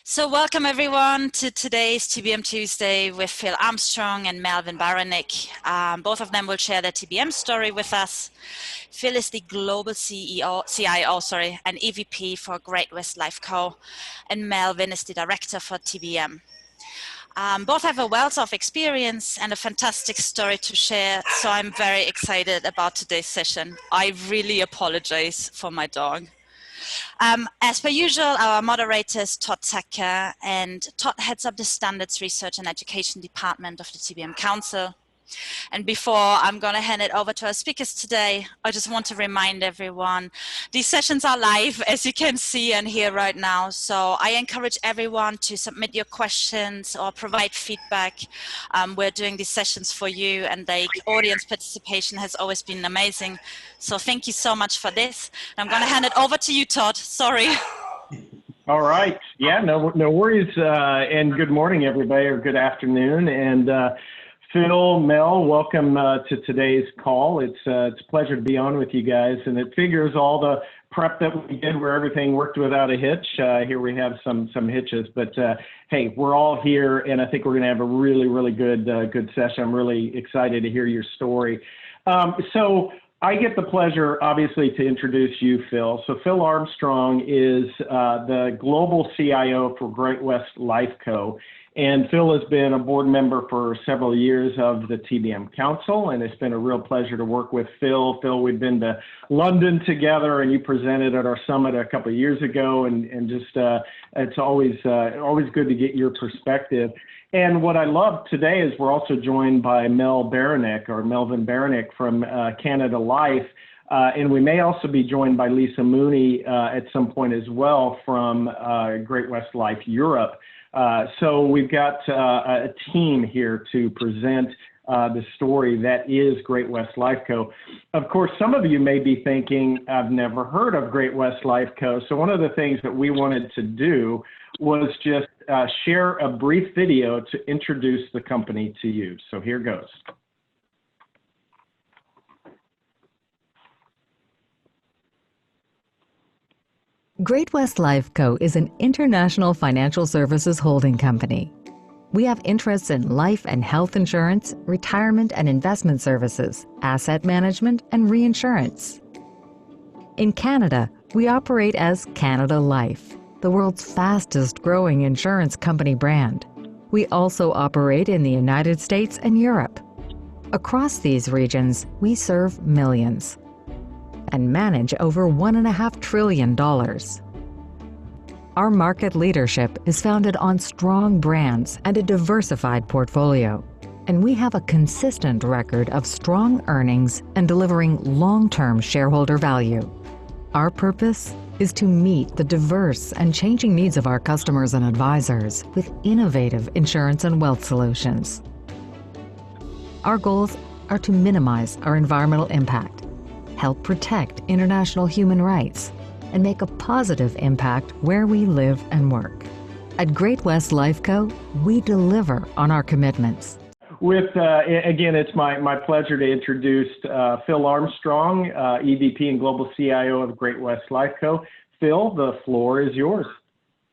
So welcome everyone to today's TBM Tuesday with Phil Armstrong and Melvin Baranyk. Both of them will share their TBM story with us. Phil is the Global CIO and EVP for Great West Lifeco, and Melvin is the Director for TBM. Both have a wealth of experience and a fantastic story to share, so I'm very excited about today's session. I really apologize for my dog. As per usual, our moderator is Todd Tucker, and Todd heads up the Standards Research and Education Department of the TBM Council. And before I'm going to hand it over to our speakers today, I just want to remind everyone, these sessions are live, as you can see and hear right now. So I encourage everyone to submit your questions or provide feedback. We're doing these sessions for you, and the audience participation has always been amazing. So thank you so much for this. I'm going to hand it over to you, Todd. Sorry. All right. Yeah, no worries. And good morning, everybody, or good afternoon. And Phil, Mel, welcome to today's call. It's a pleasure to be on with you guys, and it figures all the prep that we did where everything worked without a hitch. Here we have some hitches, but hey, we're all here, and I think we're going to have a really good session. I'm really excited to hear your story. So I get the pleasure, obviously, to introduce you, Phil. So Phil Armstrong is the Global CIO for Great West Lifeco. And Phil has been a board member for several years of the TBM Council, and it's been a real pleasure to work with Phil. Phil, we've been to London together, and you presented at our summit a couple of years ago, and just it's always good to get your perspective. And what I love today is we're also joined by Melvin Baranyk from Canada Life, and we may also be joined by Lisa Mooney at some point as well from Great West Life Europe. So we've got a team here to present the story that is Great West Lifeco. Of course, some of you may be thinking, I've never heard of Great West Lifeco. So one of the things that we wanted to do was just share a brief video to introduce the company to you. So here goes. Great West Lifeco is an international financial services holding company. We have interests in life and health insurance, retirement and investment services, asset management, and reinsurance. In Canada, we operate as Canada Life, the world's fastest growing insurance company brand. We also operate in the United States and Europe. Across these regions, we serve millions and manage over $1.5 trillion. Our market leadership is founded on strong brands and a diversified portfolio, and we have a consistent record of strong earnings and delivering long-term shareholder value. Our purpose is to meet the diverse and changing needs of our customers and advisors with innovative insurance and wealth solutions. Our goals are to minimize our environmental impact, help protect international human rights, and make a positive impact where we live and work. At Great West Lifeco, we deliver on our commitments. Again, it's my pleasure to introduce Phil Armstrong, EVP and Global CIO of Great West Lifeco. Phil, the floor is yours.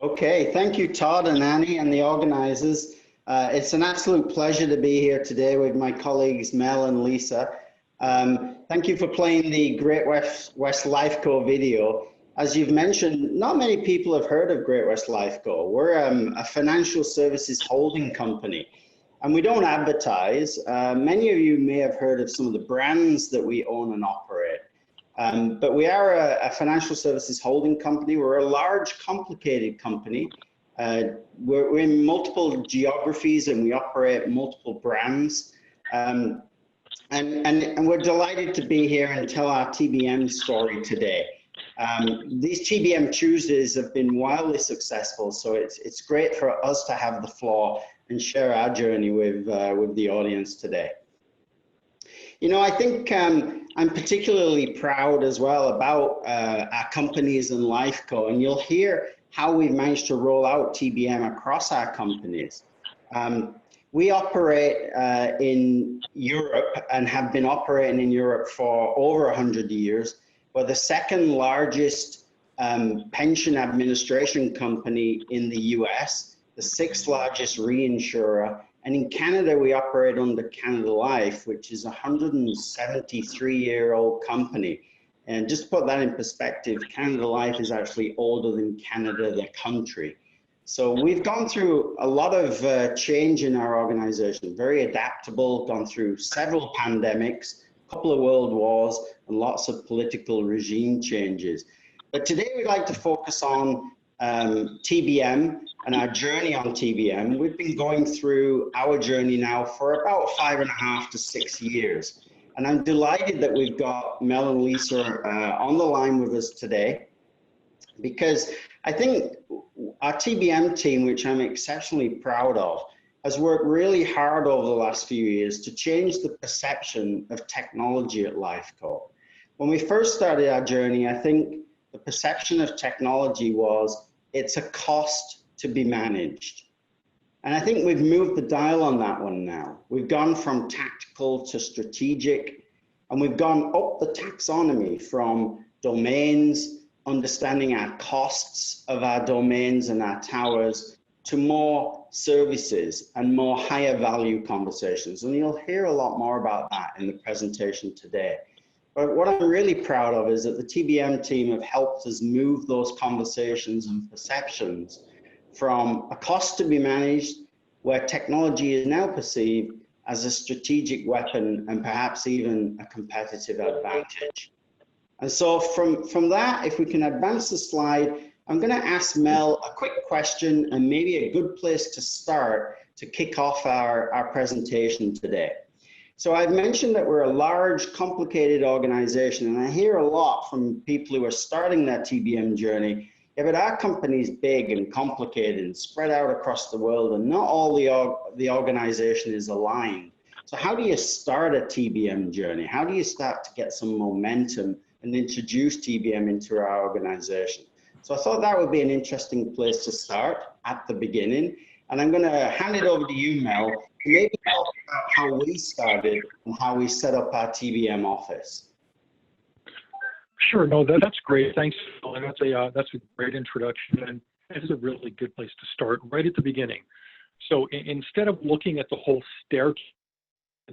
Okay, thank you, Todd and Annie and the organizers. It's an absolute pleasure to be here today with my colleagues Mel and Lisa. Thank you for playing the Great West Lifeco video. As you've mentioned, not many people have heard of Great West Lifeco. We're a financial services holding company, and we don't advertise. Many of you may have heard of some of the brands that we own and operate, but we are a financial services holding company. We're a large, complicated company. We're in multiple geographies, and we operate multiple brands. And we're delighted to be here and tell our TBM story today. These TBM Tuesdays have been wildly successful, so it's great for us to have the floor and share our journey with the audience today. You know, I think I'm particularly proud as well about our companies and Lifeco, and you'll hear how we've managed to roll out TBM across our companies. We operate in Europe and have been operating in Europe for over 100 years. We're the second largest pension administration company in the US, the 6th largest reinsurer. And in Canada, we operate under Canada Life, which is a 173-year-old company. And just to put that in perspective, Canada Life is actually older than Canada, the country. So we've gone through a lot of change in our organization, very adaptable, gone through several pandemics, a couple of world wars, and lots of political regime changes. But today we'd like to focus on TBM and our journey on TBM. We've been going through our journey now for about 5.5 to 6 years. And I'm delighted that we've got Mel and Lisa on the line with us today, because I think our TBM team, which I'm exceptionally proud of, has worked really hard over the last few years to change the perception of technology at Lifeco. When we first started our journey, I think the perception of technology was it's a cost to be managed. And I think we've moved the dial on that one now. We've gone from tactical to strategic, and we've gone up the taxonomy from domains, understanding our costs of our domains and our towers, to more services and more higher value conversations. And you'll hear a lot more about that in the presentation today. But what I'm really proud of is that the TBM team have helped us move those conversations and perceptions from a cost to be managed, where technology is now perceived as a strategic weapon and perhaps even a competitive advantage. And so from that, if we can advance the slide, I'm going to ask Mel a quick question and maybe a good place to start to kick off our presentation today. So I've mentioned that we're a large, complicated organization, and I hear a lot from people who are starting that TBM journey. Yeah, but our company's big and complicated and spread out across the world, and not all the organization is aligned. So how do you start a TBM journey? How do you start to get some momentum and introduce TBM into our organization? So I thought that would be an interesting place to start at the beginning. And I'm going to hand it over to you, Mel, to maybe talk about how we started and how we set up our TBM office. Sure. No, that's great. Thanks, Phil. And that's a great introduction. And it's a really good place to start right at the beginning. So instead of looking at the whole staircase,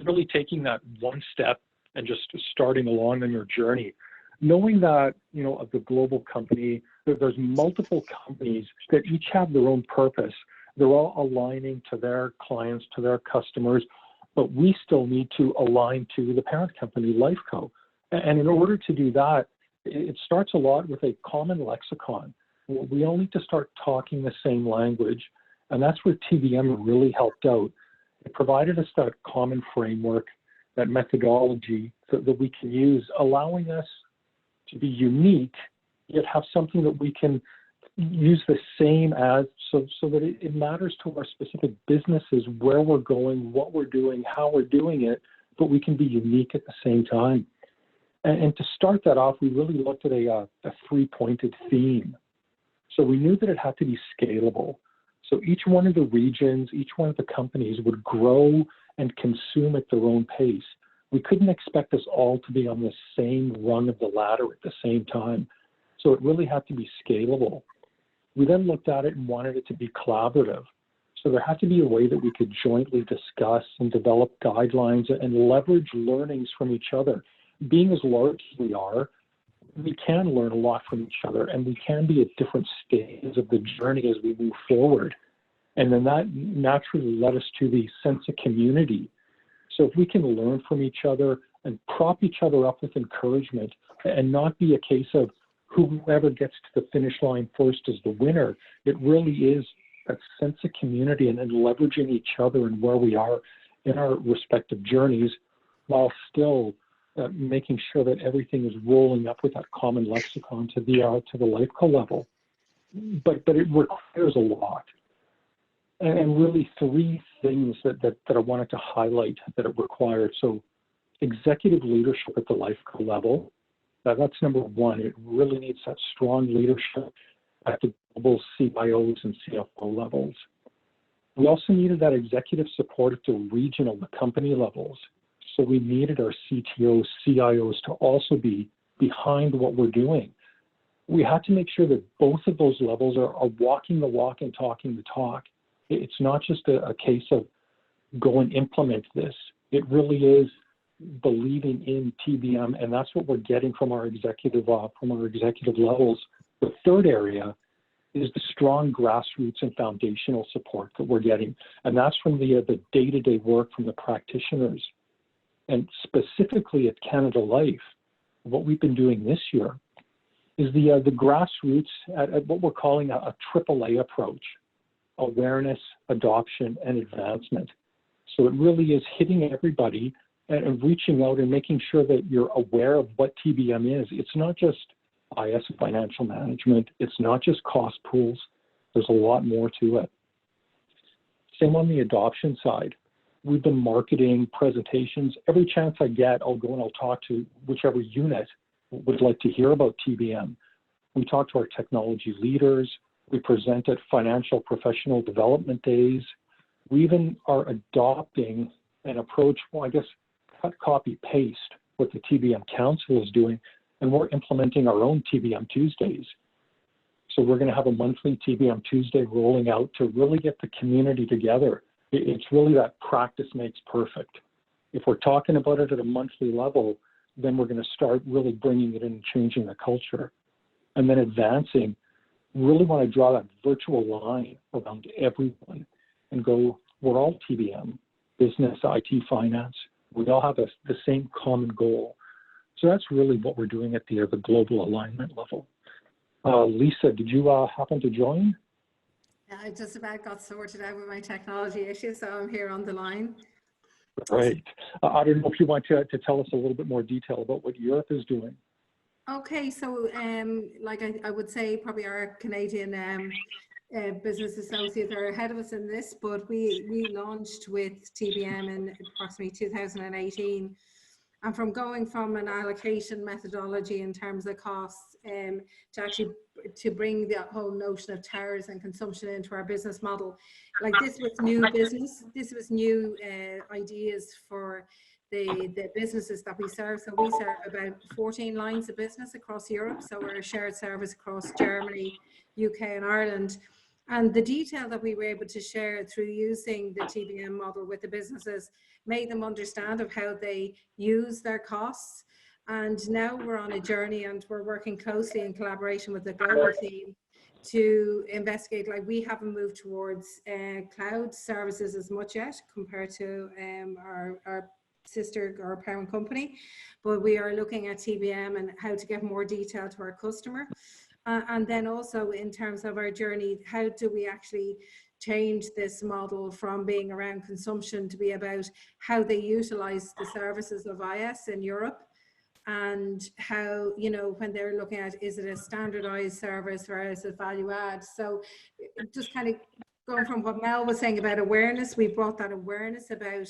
really taking that one step and just starting along on your journey, knowing that, you know, of the global company, that there's multiple companies that each have their own purpose. They're all aligning to their clients, to their customers, but we still need to align to the parent company, Lifeco. And in order to do that, it starts a lot with a common lexicon. We all need to start talking the same language, and that's where TBM really helped out. It provided us that common framework, that methodology that we can use, allowing us to be unique, yet have something that we can use the same as, so that it matters to our specific businesses, where we're going, what we're doing, how we're doing it, but we can be unique at the same time. And to start that off, we really looked at a three-pointed theme. So we knew that it had to be scalable. So each one of the regions, each one of the companies would grow and consume at their own pace. We couldn't expect us all to be on the same rung of the ladder at the same time. So it really had to be scalable. We then looked at it and wanted it to be collaborative. So there had to be a way that we could jointly discuss and develop guidelines and leverage learnings from each other. Being as large as we are, we can learn a lot from each other, and we can be at different stages of the journey as we move forward. And then that naturally led us to the sense of community. So if we can learn from each other and prop each other up with encouragement, and not be a case of whoever gets to the finish line first is the winner, it really is that sense of community and leveraging each other and where we are in our respective journeys, while still making sure that everything is rolling up with that common lexicon to the Lifeco level. But it requires a lot. And really three things that I wanted to highlight that it required. So executive leadership at the Lifeco level, that's number one. It really needs that strong leadership at the global CIOs and CFO levels. We also needed that executive support at the regional, the company levels. So we needed our CTOs, CIOs to also be behind what we're doing. we had to make sure that both of those levels are walking the walk and talking the talk. It's not just a case of go and implement this. It really is believing in TBM, and that's what we're getting from our executive levels. The third area is the strong grassroots and foundational support that we're getting, and that's from the day-to-day work from the practitioners. And specifically at Canada Life, what we've been doing this year is the grassroots at what we're calling a AAA approach: awareness, adoption, and advancement. So it really is hitting everybody and reaching out and making sure that you're aware of what TBM is. It's not just IS financial management. It's not just cost pools. There's a lot more to it. Same on the adoption side. We've been marketing presentations. Every chance I get, I'll go and I'll talk to whichever unit would like to hear about TBM. We talk to our technology leaders. We present at financial professional development days. We even are adopting an approach, well, I guess, cut, copy, paste what the TBM Council is doing, and we're implementing our own TBM Tuesdays. So we're going to have a monthly TBM Tuesday rolling out to really get the community together. It's really that practice makes perfect. If we're talking about it at a monthly level, then we're going to start really bringing it in and changing the culture. And then advancing, really want to draw that virtual line around everyone and go, we're all TBM, business, IT, finance. We all have the same common goal. So that's really what we're doing at the global alignment level. Lisa, did you happen to join? I just about got sorted out with my technology issues, so I'm here on the line. Great. I don't know if you want to tell us a little bit more detail about what Europe is doing. Okay, so like I would say probably our Canadian business associates are ahead of us in this, but we launched with TBM in approximately 2018. And from going from an allocation methodology in terms of costs to actually to bring the whole notion of towers and consumption into our business model, like this was new business, this was new ideas for the businesses that we serve. So we serve about 14 lines of business across Europe. So we're a shared service across Germany, UK and Ireland. And the detail that we were able to share through using the TBM model with the businesses made them understand of how they use their costs. And now we're on a journey and we're working closely in collaboration with the global team to investigate, like we haven't moved towards cloud services as much yet compared to our sister or parent company, but we are looking at TBM and how to get more detail to our customer. And then also in terms of our journey, how do we actually change this model from being around consumption to be about how they utilize the services of IS in Europe, and how, you know, when they're looking at, is it a standardized service versus a value add? So just kind of going from what Mel was saying about awareness, we brought that awareness about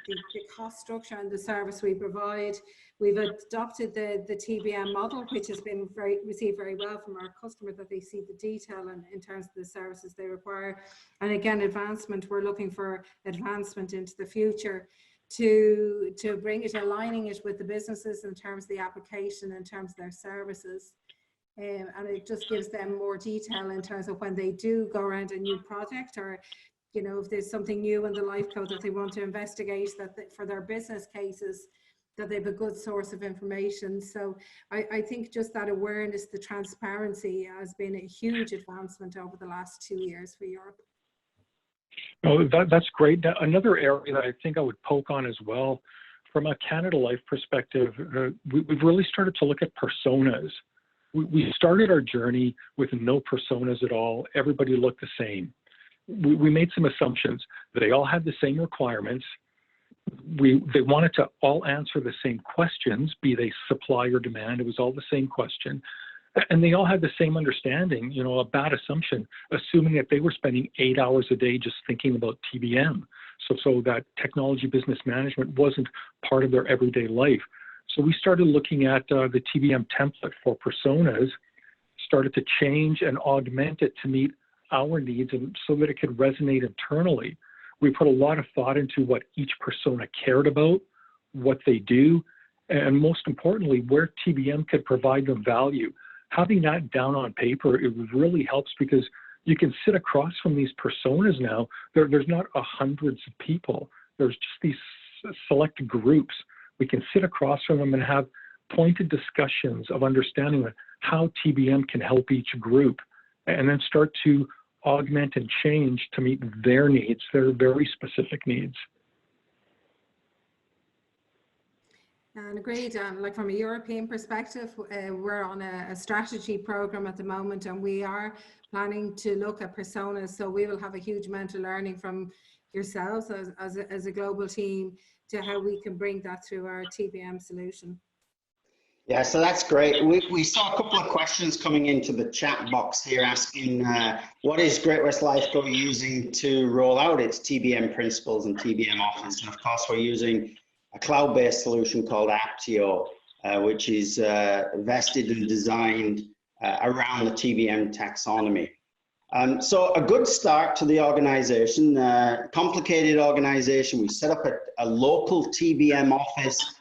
the cost structure and the service we provide. We've adopted the TBM model, which has been received very well from our customers, that they see the detail in terms of the services they require. And again, advancement, we're looking for advancement into the future to bring it, aligning it with the businesses in terms of the application, in terms of their services. And it just gives them more detail in terms of when they do go around a new project, or, you know, if there's something new in the Lifeco that they want to investigate, that for their business cases, that they have a good source of information. So I think just that awareness, the transparency has been a huge advancement over the last 2 years for Europe. Oh, that's great. Another area that I think I would poke on as well, from a Canada Life perspective, we've really started to look at personas. We started our journey with no personas at all. Everybody looked the same. We made some assumptions that they all had the same requirements. They wanted to all answer the same questions, be they supply or demand. It was all the same question. And they all had the same understanding, you know, a bad assumption, assuming that they were spending 8 hours a day just thinking about TBM. So that technology business management wasn't part of their everyday life. So we started looking at the Tbm template for personas, started to change and augment it to meet our needs, and so that it could resonate internally. We put a lot of thought into what each persona cared about, what they do, and most importantly, where TBM could provide them value. having that down on paper, it really helps because you can sit across from these personas now. There's not hundreds of people. There's just these select groups. We can sit across from them and have pointed discussions of understanding how TBM can help each group, and then start to augment and change to meet their needs, their very specific needs. And agreed. Like from a European perspective, we're on a strategy program at the moment, and we are planning to look at personas. So we will have a huge amount of learning from yourselves as a global team to how we can bring that through our TBM solution. Yeah, so that's great. We saw a couple of questions coming into the chat box here asking what is Great-West Lifeco using to roll out its TBM principles and TBM offers? And of course, we're using a cloud-based solution called Cxo, which is vested and designed around the TBM taxonomy. So a good start to the organization, complicated organization. We set up a local TBM office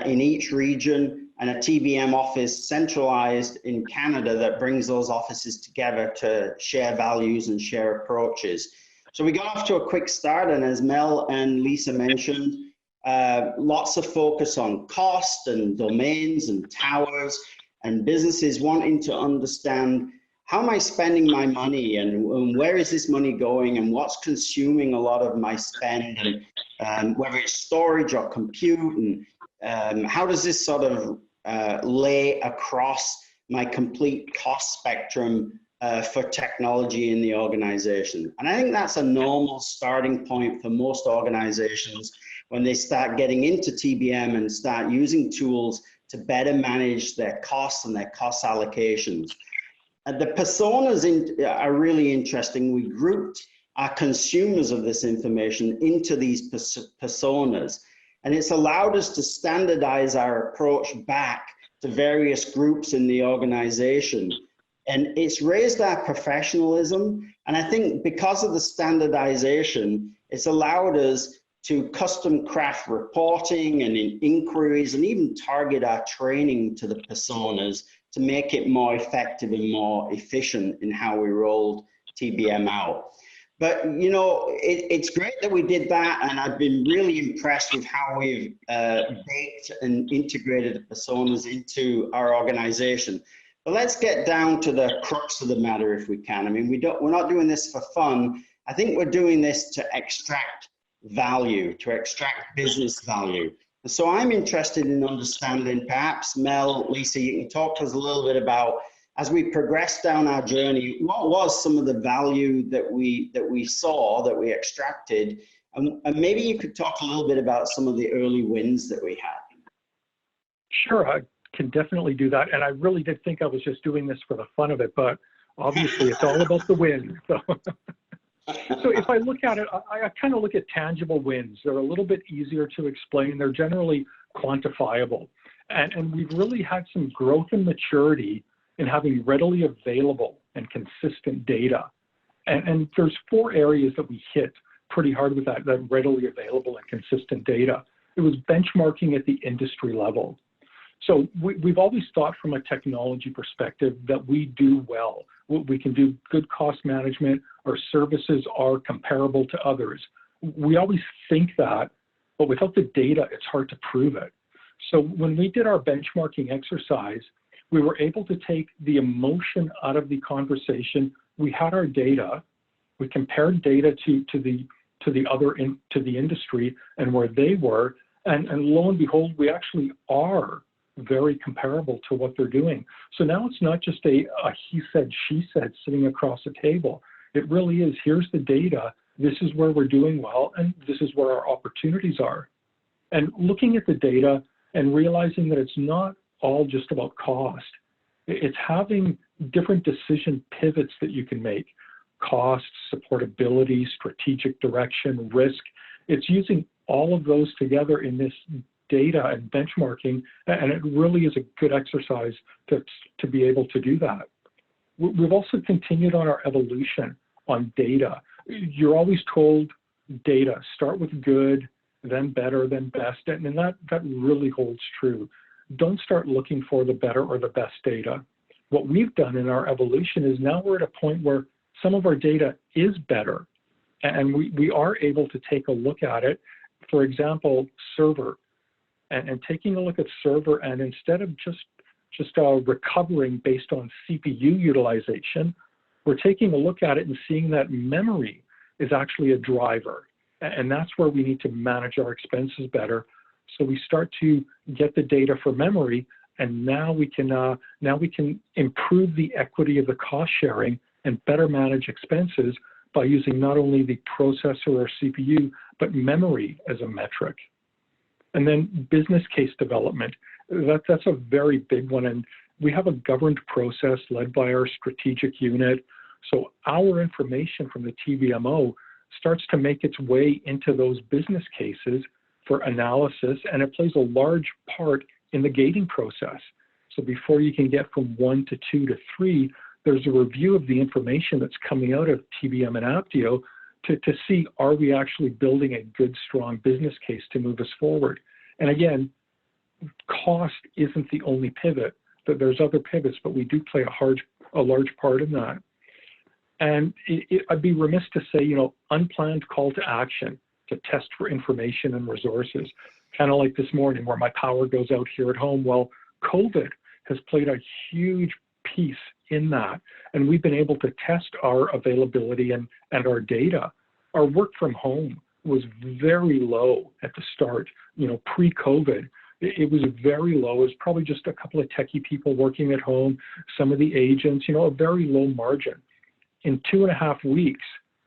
in each region, and a TBM office centralized in Canada that brings those offices together to share values and share approaches. So we got off to a quick start, and as Mel and Lisa mentioned, lots of focus on cost and domains and towers, and businesses wanting to understand, how am I spending my money, and where is this money going, and what's consuming a lot of my spend, and whether it's storage or compute, and how does this sort of lay across my complete cost spectrum for technology in the organization. And I think that's a normal starting point for most organizations when they start getting into TBM and start using tools to better manage their costs and their cost allocations. The personas are really interesting. We grouped our consumers of this information into these personas, and it's allowed us to standardize our approach back to various groups in the organization. And it's raised our professionalism. And I think because of the standardization, it's allowed us to custom craft reporting and inquiries, and even target our training to the personas to make it more effective and more efficient in how we rolled TBM out. But, you know, it's great that we did that, and I've been really impressed with how we've baked and integrated the personas into our organization. But let's get down to the crux of the matter if we can. I mean, we're not doing this for fun. I think we're doing this to extract value, to extract business value. And so I'm interested in understanding, perhaps Mel, Lisa, you can talk to us a little bit about, as we progress down our journey, what was some of the value that we saw, that we extracted, and maybe you could talk a little bit about some of the early wins that we had. Sure, I can definitely do that, and I really did think I was just doing this for the fun of it, but obviously it's all about the win. So if I look at it, I kind of look at tangible wins. They're a little bit easier to explain. They're generally quantifiable, and we've really had some growth and maturity in having readily available and consistent data. And there's 4 areas that we hit pretty hard with that readily available and consistent data. It was benchmarking at the industry level. So we've always thought from a technology perspective that we do well. We can do good cost management. Our services are comparable to others. We always think that, but without the data, it's hard to prove it. So when we did our benchmarking exercise, we were able to take the emotion out of the conversation. We had our data. We compared data to the industry and where they were, and lo and behold, we actually are very comparable to what they're doing. So now it's not just a he said, she said sitting across a table. It really is, here's the data, this is where we're doing well, and this is where our opportunities are. And looking at the data and realizing that it's not all just about cost. It's having different decision pivots that you can make. Cost, supportability, strategic direction, risk. It's using all of those together in this data and benchmarking, and it really is a good exercise to be able to do that. We've also continued on our evolution on data. You're always told data, start with good, then better, then best, and that really holds true. Don't start looking for the better or the best data. what we've done in our evolution is now we're at a point where some of our data is better, and we are able to take a look at it. For example, server, and taking a look at server, and instead of just recovering based on CPU utilization, we're taking a look at it and seeing that memory is actually a driver. And that's where we need to manage our expenses better. So we start to get the data for memory, and now we can improve the equity of the cost sharing and better manage expenses by using not only the processor or CPU, but memory as a metric. And then business case development, that's a very big one. And we have a governed process led by our strategic unit. So our information from the TBMO starts to make its way into those business cases for analysis, and it plays a large part in the gating process. So before you can get from 1 to 2 to 3, there's a review of the information that's coming out of TBM and Aptio to see, are we actually building a good, strong business case to move us forward? And again, cost isn't the only pivot. There's other pivots, but we do play a large part in that. And I'd be remiss to say, unplanned call to action to test for information and resources. Kind of like this morning where my power goes out here at home. Well, COVID has played a huge piece in that. And we've been able to test our availability and our data. Our work from home was very low at the start, pre-COVID. It was very low. It was probably just a couple of techie people working at home, some of the agents, a very low margin. In 2.5 weeks,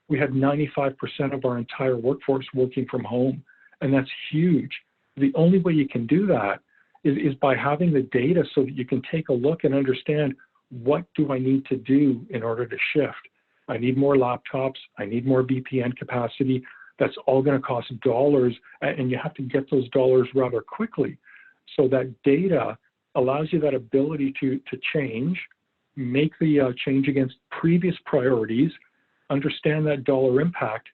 we had 95% of our entire workforce working from home, and that's huge. The only way you can do that is by having the data so that you can take a look and understand, what do I need to do in order to shift? I need more laptops. I need more VPN capacity. That's all going to cost dollars, and you have to get those dollars rather quickly. So that data allows you that ability to change, make the change against previous priorities, understand that dollar impact,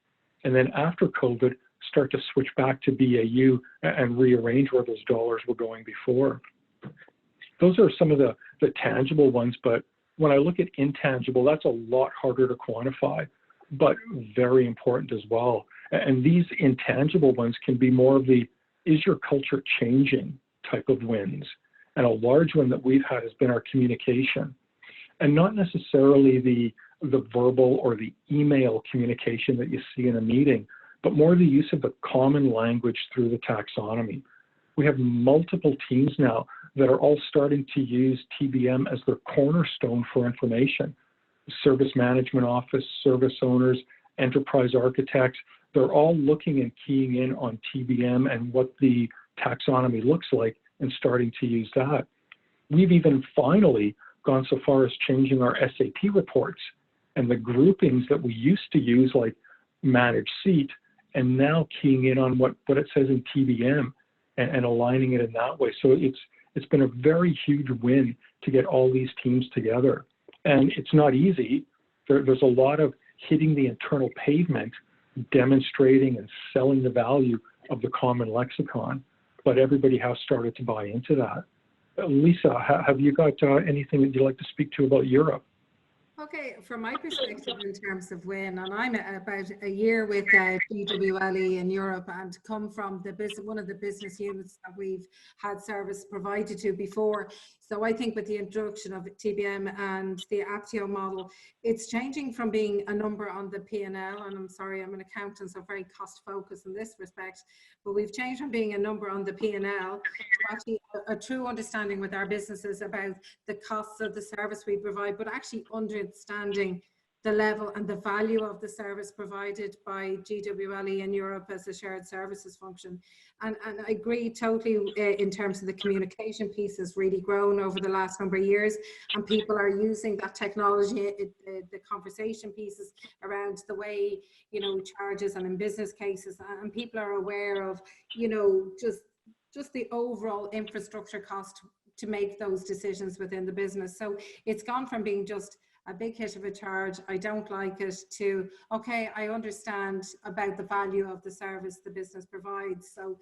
and then after COVID, start to switch back to BAU and rearrange where those dollars were going before. Those are some of the tangible ones, but when I look at intangible, that's a lot harder to quantify, but very important as well. And these intangible ones can be more of the, is your culture changing type of wins? And a large one that we've had has been our communication. And not necessarily the verbal or the email communication that you see in a meeting, but more the use of the common language through the taxonomy. We have multiple teams now that are all starting to use TBM as their cornerstone for information. Service management office, service owners, enterprise architects, they're all looking and keying in on TBM and what the taxonomy looks like and starting to use that. We've even finally gone so far as changing our SAP reports and the groupings that we used to use, like managed seat, and now keying in on what it says in TBM and aligning it in that way. So it's been a very huge win to get all these teams together. And it's not easy. There's a lot of hitting the internal pavement, demonstrating and selling the value of the common lexicon, but everybody has started to buy into that. Lisa, have you got anything that you'd like to speak to about Europe? Okay, from my perspective in terms of win, and I'm about a year with GWLE in Europe, and come from one of the business units that we've had service provided to before. So I think with the introduction of TBM and the Aptio model, it's changing from being a number on the P&L, and I'm sorry, I'm an accountant, so very cost focused in this respect, but we've changed from being a number on the P&L to actually a true understanding with our businesses about the costs of the service we provide, but actually understanding the level and the value of the service provided by GWLE in Europe as a shared services function. And I agree totally in terms of the communication piece has really grown over the last number of years, and people are using that technology, the conversation pieces around the way, charges and in business cases, and people are aware of, just the overall infrastructure cost to make those decisions within the business. So it's gone from being just a big hit of a charge, I don't like it, to, okay, I understand about the value of the service the business provides. So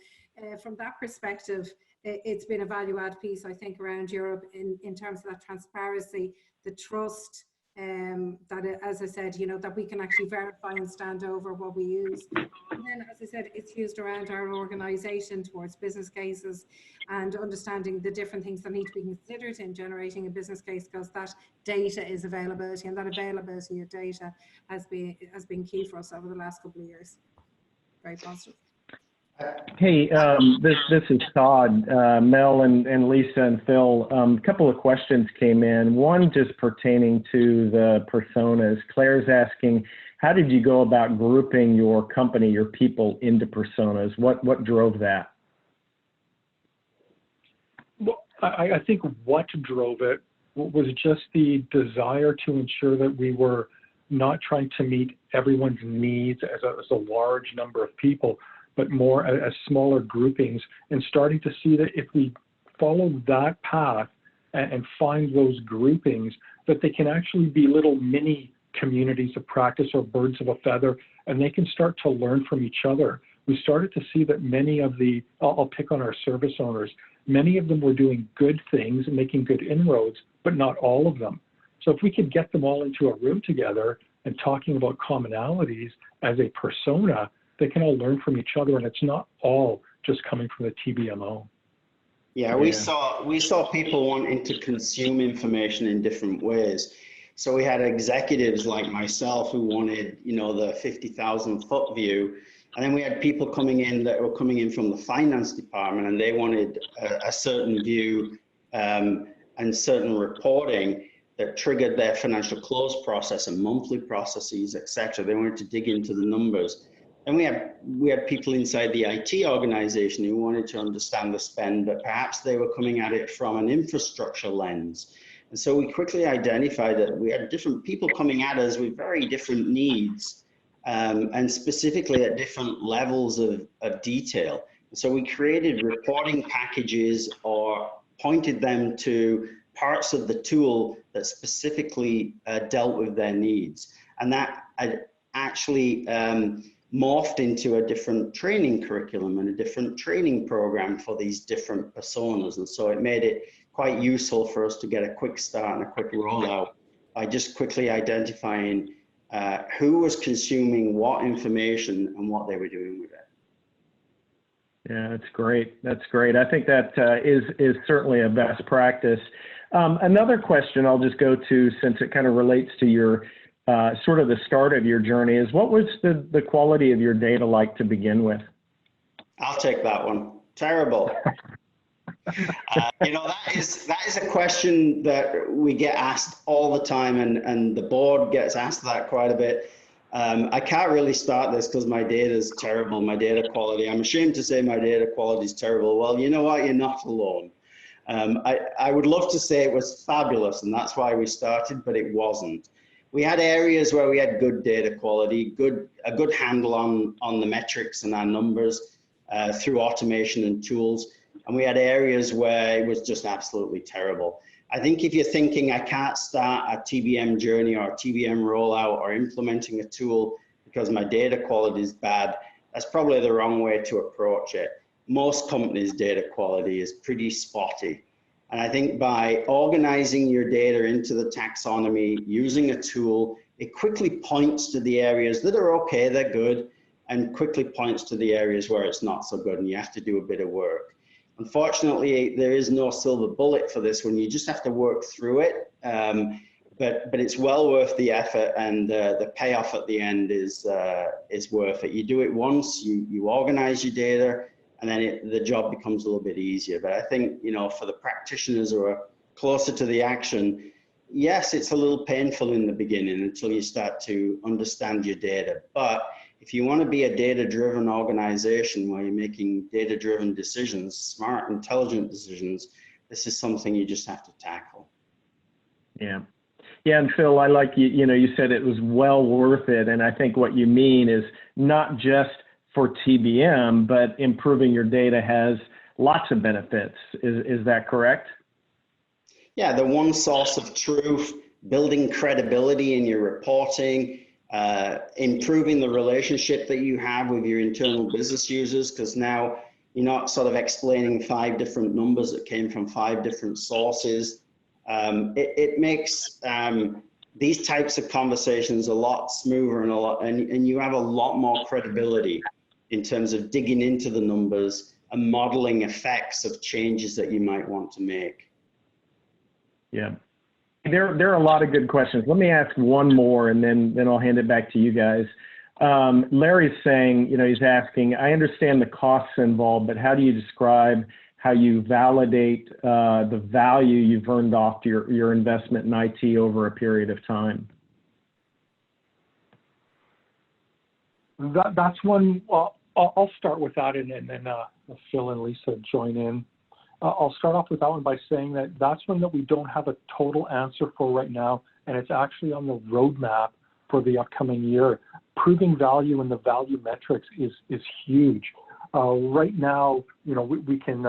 from that perspective, it's been a value add piece, I think, around Europe in terms of that transparency, the trust, that, as I said, that we can actually verify and stand over what we use. And then, as I said, it's used around our organization towards business cases and understanding the different things that need to be considered in generating a business case, because that data is availability, and that availability of data has been key for us over the last couple of years. Very positive. Hey, this is Todd. Mel and Lisa and Phil, a couple of questions came in. One just pertaining to the personas. Claire's asking, how did you go about grouping your company, your people, into personas? What drove that? Well, I think what drove it was just the desire to ensure that we were not trying to meet everyone's needs as a large number of people, but more as smaller groupings, and starting to see that if we follow that path and find those groupings, that they can actually be little mini communities of practice or birds of a feather, and they can start to learn from each other. We started to see that many of the, I'll pick on our service owners, many of them were doing good things and making good inroads, but not all of them. So if we could get them all into a room together and talking about commonalities as a persona, they can all learn from each other, and it's not all just coming from the TBMO. Yeah, we saw people wanting to consume information in different ways. So we had executives like myself who wanted, the 50,000 foot view, and then we had people coming in that were coming in from the finance department, and they wanted a certain view and certain reporting that triggered their financial close process and monthly processes, etc. They wanted to dig into the numbers. And we had people inside the IT organization who wanted to understand the spend, but perhaps they were coming at it from an infrastructure lens. And so we quickly identified that we had different people coming at us with very different needs, and specifically at different levels of detail. So we created reporting packages or pointed them to parts of the tool that specifically dealt with their needs. And that actually morphed into a different training curriculum and a different training program for these different personas. And so it made it quite useful for us to get a quick start and a quick rollout by just quickly identifying who was consuming what information and what they were doing with it. Yeah, that's great. That's great. I think that is certainly a best practice. Another question I'll just go to, since it kind of relates to your sort of the start of your journey, is what was the quality of your data like to begin with? I'll take that one. Terrible. That is a question that we get asked all the time, and the board gets asked that quite a bit. I can't really start this because my data is terrible, my data quality. I'm ashamed to say my data quality is terrible. Well, you know what? You're not alone. I would love to say it was fabulous, and that's why we started, but it wasn't. We had areas where we had good data quality, a good handle on the metrics and our numbers through automation and tools. And we had areas where it was just absolutely terrible. I think if you're thinking, I can't start a TBM journey or a TBM rollout or implementing a tool because my data quality is bad, that's probably the wrong way to approach it. Most companies' data quality is pretty spotty. And I think by organizing your data into the taxonomy, using a tool, it quickly points to the areas that are okay, they're good, and quickly points to the areas where it's not so good and you have to do a bit of work. Unfortunately, there is no silver bullet for this one. You just have to work through it, but it's well worth the effort, and the payoff at the end is worth it. You do it once, you organize your data, and then the job becomes a little bit easier. But I think, for the practitioners who are closer to the action, yes, it's a little painful in the beginning until you start to understand your data. But if you want to be a data-driven organization where you're making data-driven decisions, smart, intelligent decisions, this is something you just have to tackle. Yeah. Yeah, and Phil, I like you said it was well worth it. And I think what you mean is not just for TBM, but improving your data has lots of benefits. Is that correct? Yeah, the one source of truth, building credibility in your reporting, improving the relationship that you have with your internal business users, because now you're not sort of explaining 5 different numbers that came from 5 different sources. It makes these types of conversations a lot smoother and you have a lot more credibility in terms of digging into the numbers and modeling effects of changes that you might want to make. Yeah. There are a lot of good questions. Let me ask one more, and then I'll hand it back to you guys. Larry's saying, he's asking, I understand the costs involved, but how do you describe how you validate the value you've earned off your investment in IT over a period of time? That's one. Well, I'll start with that, and then Phil and Lisa join in. I'll start off with that one by saying that that's one that we don't have a total answer for right now, and it's actually on the roadmap for the upcoming year. Proving value in the value metrics is huge. Right now, we can,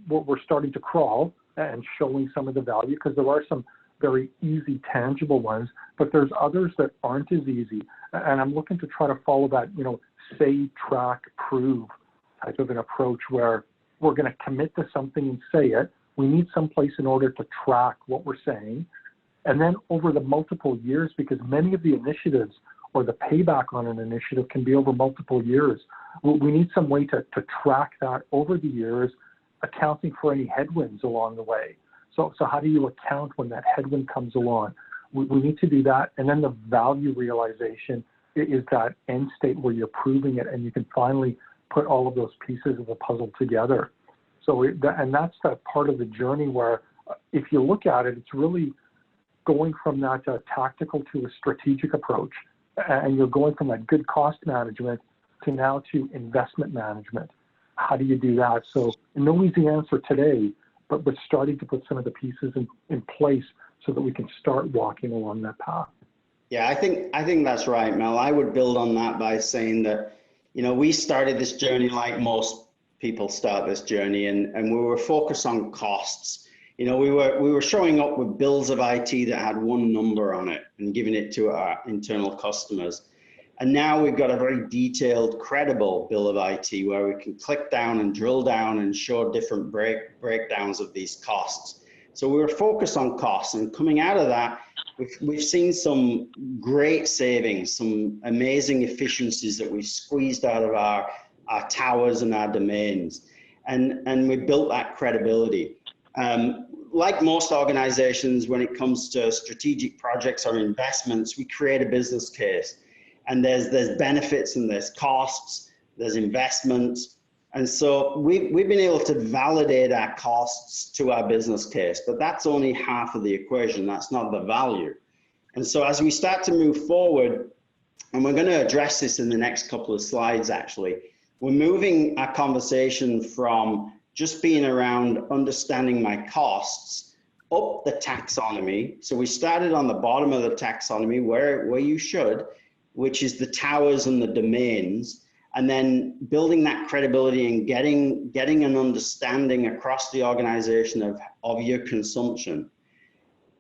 we're starting to crawl and showing some of the value, because there are some very easy, tangible ones, but there's others that aren't as easy. And I'm looking to try to follow that, say, track, prove type of an approach, where we're going to commit to something and say it. We need some place in order to track what we're saying. And then over the multiple years, because many of the initiatives or the payback on an initiative can be over multiple years, we need some way to track that over the years, accounting for any headwinds along the way. So how do you account when that headwind comes along? We need to do that. And then the value realization is that end state where you're proving it and you can finally put all of those pieces of the puzzle together. So, and that's that part of the journey where, if you look at it, it's really going from that tactical to a strategic approach. And you're going from that good cost management to now to investment management. How do you do that? So no easy answer today, but starting to put some of the pieces in place so that we can start walking along that path. Yeah, I think that's right, Mel. I would build on that by saying that, we started this journey like most people start this journey, and we were focused on costs. We were showing up with bills of IT that had one number on it and giving it to our internal customers. And now we've got a very detailed, credible bill of IT where we can click down and drill down and show different breakdowns of these costs. So we were focused on costs, and coming out of that, we've seen some great savings, some amazing efficiencies that we've squeezed out of our towers and our domains. And we built that credibility. Like most organizations, when it comes to strategic projects or investments, we create a business case. And there's benefits and there's costs, there's investments. And so we've been able to validate our costs to our business case, but that's only half of the equation. That's not the value. And so as we start to move forward, and we're going to address this in the next couple of slides, actually, we're moving our conversation from just being around understanding my costs up the taxonomy. So we started on the bottom of the taxonomy where you should, which is the towers and the domains, and then building that credibility and getting an understanding across the organization of your consumption,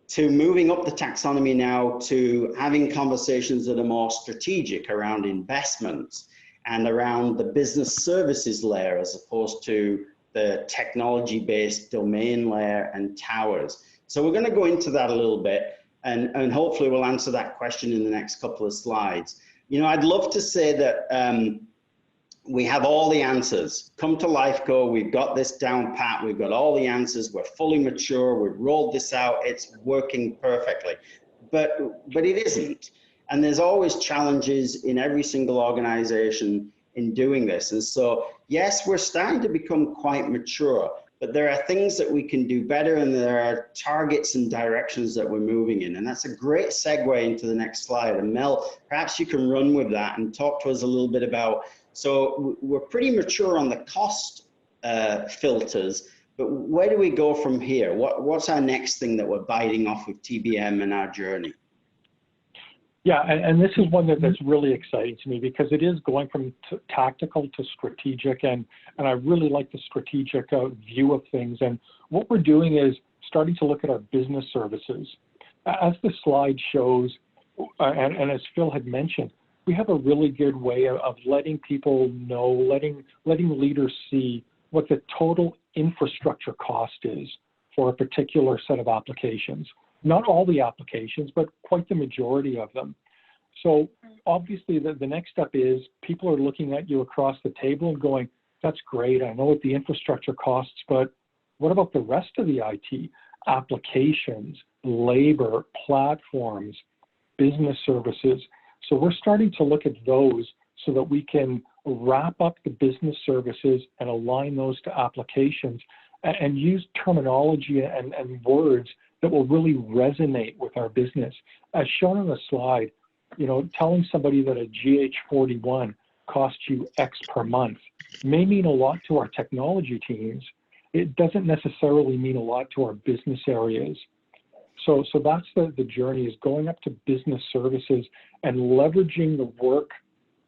to moving up the taxonomy now to having conversations that are more strategic around investments and around the business services layer as opposed to the technology-based domain layer and towers. So we're going to go into that a little bit, and hopefully we'll answer that question in the next couple of slides. I'd love to say that we have all the answers. Come to Lifeco, we've got this down pat, we've got all the answers, we're fully mature, we've rolled this out, it's working perfectly. But it isn't. And there's always challenges in every single organization in doing this. And so, yes, we're starting to become quite mature, but there are things that we can do better, and there are targets and directions that we're moving in. And that's a great segue into the next slide. And Mel, perhaps you can run with that and talk to us a little bit about, so we're pretty mature on the cost filters, but where do we go from here? What's our next thing that we're biting off with TBM and our journey? Yeah, and this is one that's really exciting to me, because it is going from tactical to strategic, and I really like the strategic view of things. And what we're doing is starting to look at our business services As the slide shows, and as Phil had mentioned, we have a really good way of letting people know, letting leaders see what the total infrastructure cost is for a particular set of applications. Not all the applications, but quite the majority of them. So obviously the next step is people are looking at you across the table and going, that's great, I know what the infrastructure costs, but what about the rest of the IT? Applications, labor, platforms, business services. So we're starting to look at those so that we can wrap up the business services and align those to applications and use terminology and words that will really resonate with our business. As shown on the slide, telling somebody that a GH41 costs you X per month may mean a lot to our technology teams. It doesn't necessarily mean a lot to our business areas. So that's the journey, is going up to business services and leveraging the work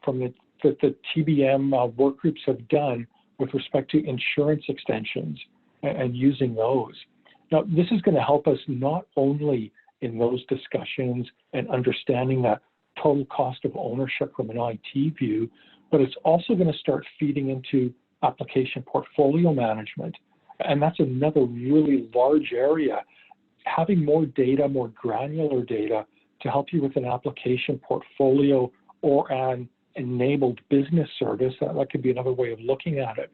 from that the TBM work groups have done with respect to insurance extensions and using those. Now, this is going to help us not only in those discussions and understanding that total cost of ownership from an IT view, but it's also going to start feeding into application portfolio management. And that's another really large area. Having more data, more granular data to help you with an application portfolio or an enabled business service, that could be another way of looking at it.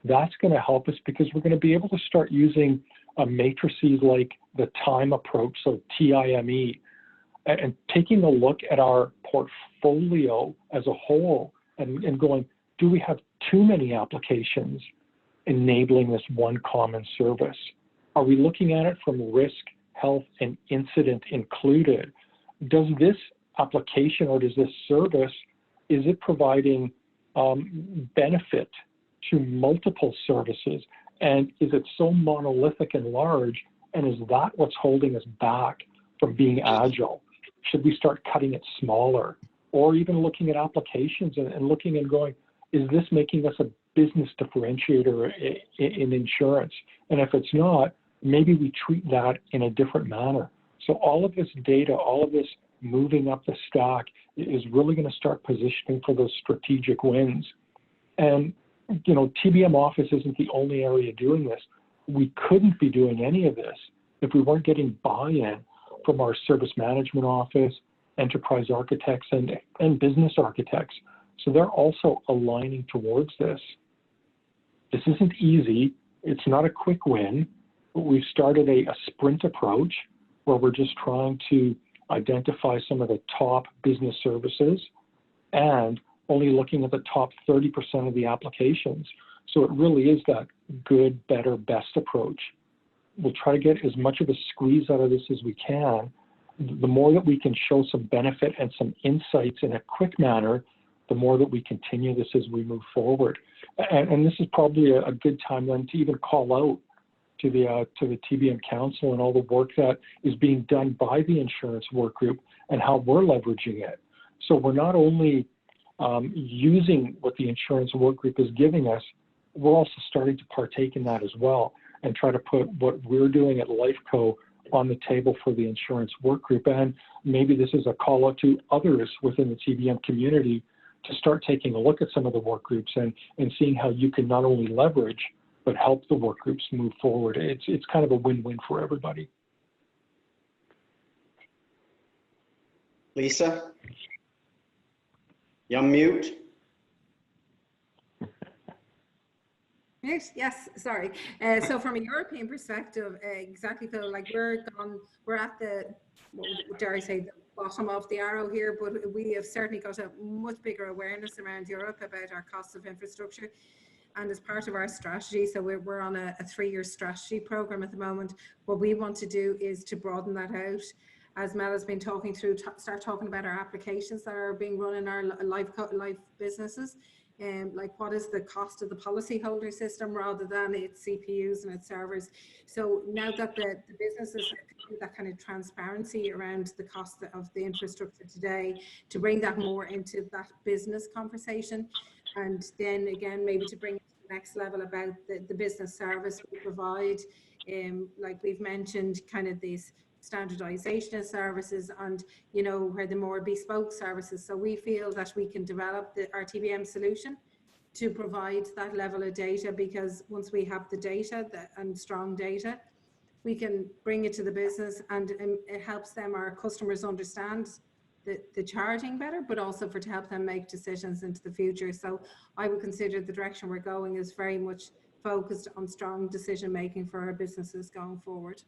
That's going to help us because we're going to be able to start using matrices like the time approach, so TIME, and taking a look at our portfolio as a whole and going, do we have too many applications enabling this one common service? Are we looking at it from risk, health, and incident included? Does this application or does this service, is it providing benefit to multiple services? And is it so monolithic and large? And is that what's holding us back from being agile? Should we start cutting it smaller? Or even looking at applications and looking and going, is this making us a business differentiator in insurance? And if it's not, maybe we treat that in a different manner. So all of this data, all of this moving up the stack is really going to start positioning for those strategic wins. And, TBM Office isn't the only area doing this. We couldn't be doing any of this if we weren't getting buy-in from our service management office, enterprise architects, and business architects. So they're also aligning towards this. This isn't easy. It's not a quick win. But we've started a sprint approach where we're just trying to identify some of the top business services and only looking at the top 30% of the applications. So it really is that good, better, best approach. We'll try to get as much of a squeeze out of this as we can. The more that we can show some benefit and some insights in a quick manner, the more that we continue this as we move forward. And this is probably a good time then to even call out to the TBM Council and all the work that is being done by the insurance work group and how we're leveraging it. So we're not only using what the insurance work group is giving us, we're also starting to partake in that as well and try to put what we're doing at Lifeco on the table for the insurance work group. And maybe this is a call out to others within the TBM community to start taking a look at some of the work groups and seeing how you can not only leverage, but help the work groups move forward. It's kind of a win-win for everybody. Lisa, you're on mute. Yes, sorry. So from a European perspective, exactly, Phil, like we're at the, dare I say, the bottom of the arrow here, but we have certainly got a much bigger awareness around Europe about our costs of infrastructure. And as part of our strategy, so we're on a 3-year strategy program at the moment. What we want to do is to broaden that out. As Mel has been talking through, start talking about our applications that are being run in our life businesses. Like what is the cost of the policyholder system rather than its CPUs and its servers. So now that the businesses that kind of transparency around the cost of the infrastructure today, to bring that more into that business conversation, and then again maybe to bring it to the next level about the business service we provide. Like we've mentioned, kind of these standardization of services and, you know, where the more bespoke services. So we feel that we can develop our TBM solution to provide that level of data, because once we have the data and strong data, we can bring it to the business, and it helps them, our customers, understand the charging better, but also to help them make decisions into the future. So I would consider the direction we're going is very much focused on strong decision making for our businesses going forward.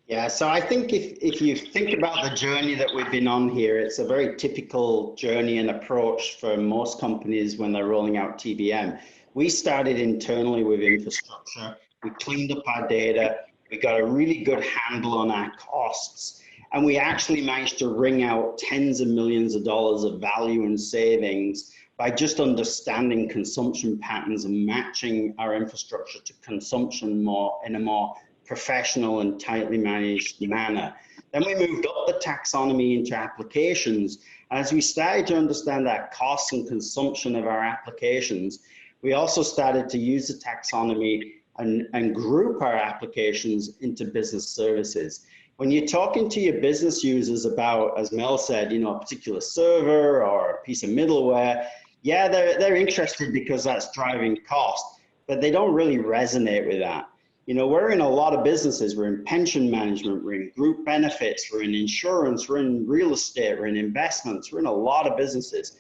Yeah, so I think if you think about the journey that we've been on here, it's a very typical journey and approach for most companies when they're rolling out TBM. We started internally with infrastructure, we cleaned up our data, we got a really good handle on our costs, and we actually managed to wring out tens of millions of dollars of value and savings by just understanding consumption patterns and matching our infrastructure to consumption in a more professional and tightly managed manner. Then we moved up the taxonomy into applications. As we started to understand our costs and consumption of our applications, we also started to use the taxonomy and group our applications into business services. When you're talking to your business users about, as Mel said, you know, a particular server or a piece of middleware, yeah, they're interested because that's driving cost, but they don't really resonate with that. You know, we're in a lot of businesses. We're in pension management, we're in group benefits, we're in insurance, we're in real estate, we're in investments, we're in a lot of businesses.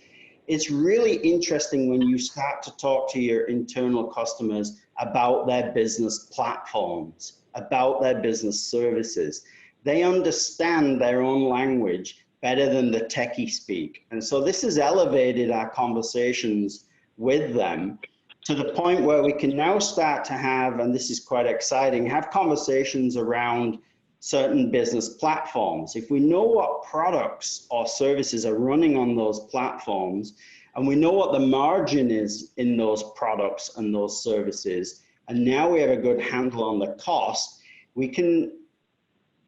It's really interesting when you start to talk to your internal customers about their business platforms, about their business services. They understand their own language better than the techie speak. And so this has elevated our conversations with them to the point where we can now start to have, and this is quite exciting, have conversations around certain business platforms. If we know what products or services are running on those platforms, and we know what the margin is in those products and those services, and now we have a good handle on the cost, we can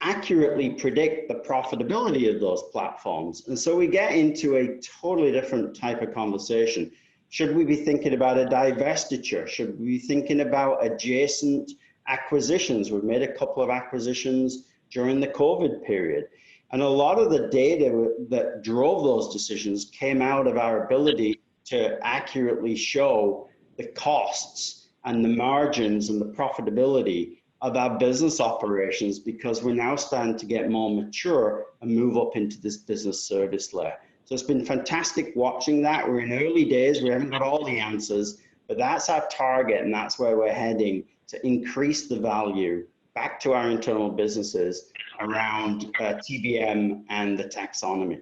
accurately predict the profitability of those platforms. And so we get into a totally different type of conversation. Should we be thinking about a divestiture? Should we be thinking about adjacent acquisitions? We've made a couple of acquisitions during the COVID period. And a lot of the data that drove those decisions came out of our ability to accurately show the costs and the margins and the profitability of our business operations, because we're now starting to get more mature and move up into this business service layer. So it's been fantastic watching that. We're in early days, we haven't got all the answers, but that's our target, and that's where we're heading, to increase the value back to our internal businesses around TBM and the taxonomy.